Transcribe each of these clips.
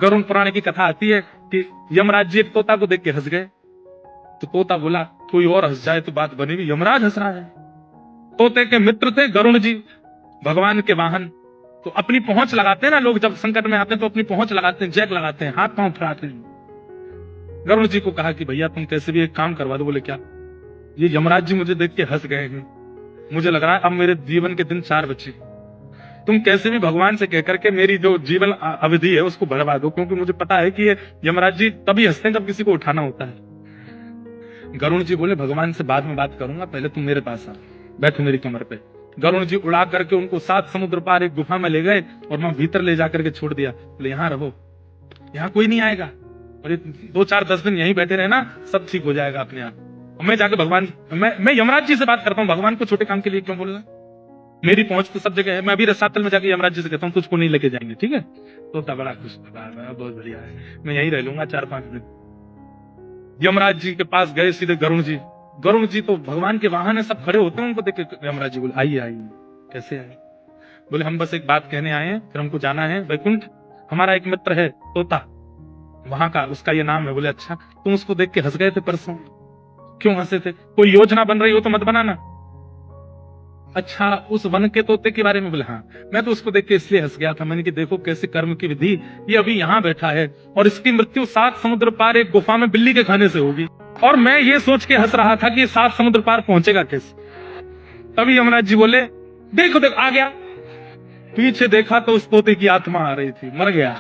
गरुड़ पुराण की कथा आती है कि यमराज जी एक तोता को देख के हंस गए। तो तोता बोला कोई और हंस जाए तो बात बनेगी, यमराज हंस रहा है। तोते के मित्र थे गरुड़ जी, भगवान के वाहन। तो अपनी पहुंच लगाते हैं ना लोग, जब संकट में आते हैं तो अपनी पहुंच लगाते हैं, जैक लगाते हैं, हाथ पांव फैलाते हैं। गरुड़ जी को कहा कि भैया तुम कैसे भी एक काम करवा दो। बोले क्या? ये यमराज जी मुझे देख के हंस गए हैं, मुझे लग रहा है अब मेरे जीवन के दिन 4 बचे। तुम कैसे भी भगवान से कहकर के मेरी जो जीवन अवधि है उसको बढ़वा दो, क्योंकि मुझे पता है कि ये यमराज जी तभी हंसते हैं जब किसी को उठाना होता है। गरुड़ जी बोले भगवान से बाद में बात करूंगा, पहले तुम मेरे पास आ, बैठो मेरी कमर पे। गरुड़ जी उड़ा करके उनको 7 समुद्र पार एक गुफा में ले गए और वहां भीतर ले जाकर के छोड़ दिया। बोले यहाँ रहो, यहाँ कोई नहीं आएगा, और 2-4-10 दिन यहीं बैठे रहे ना, सब ठीक हो जाएगा अपने आप। मैं जाके भगवान, मैं यमराज जी से बात करता हूँ, भगवान को छोटे काम के लिए क्यों बोल रहा है? मेरी पहुंच तो सब जगह है। मैं अभी रसातल में जाके यमराज जी से कहता हूँ तुझको नहीं लेके जाएंगे, ठीक है? तो तब बड़ा खुश, बहुत बढ़िया है, मैं यहीं रह लूंगा 4-5 दिन। यमराज जी के पास गए सीधे गरुड़ जी। गरुड़ जी तो भगवान के वाहन है, सब खड़े होते हैं, उनको देख के यमराज जी बोले आइए आइए। कैसे आए? बोले हम बस एक बात कहने आए हैं, फिर हमको जाना है वैकुंठ। हमारा एक मित्र है तोता, वहां का, उसका ये नाम है। बोले अच्छा, तुम उसको देख के हंस गए थे परसों, क्यों हंसे थे? कोई योजना बन रही हो तो मत बनाना। अच्छा, उस वन के तोते के बारे में? बोले हाँ, मैं तो उसको देख के इसलिए हंस गया था, मैंने कि देखो कैसे कर्म की विधि, ये अभी यहाँ बैठा है और इसकी मृत्यु 7 समुद्र पार एक गुफा में बिल्ली के खाने से होगी, और मैं ये सोच के हंस रहा था कि 7 समुद्र पार पहुंचेगा कैसे। तभी यमराज जी बोले देखो देखो आ गया। पीछे देखा तो उस तोते की आत्मा आ रही थी, मर गया।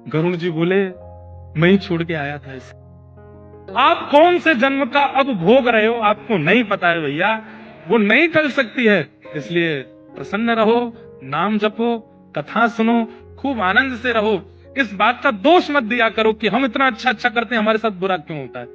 गरुड़ जी बोले मैं ही छोड़ के आया था इसे। आप कौन से जन्म का अब भोग रहे हो आपको नहीं पता है भैया, वो नहीं कर सकती है। इसलिए प्रसन्न रहो, नाम जपो, कथा सुनो, खूब आनंद से रहो। इस बात का दोष मत दिया करो कि हम इतना अच्छा अच्छा करते हैं, हमारे साथ बुरा क्यों होता है।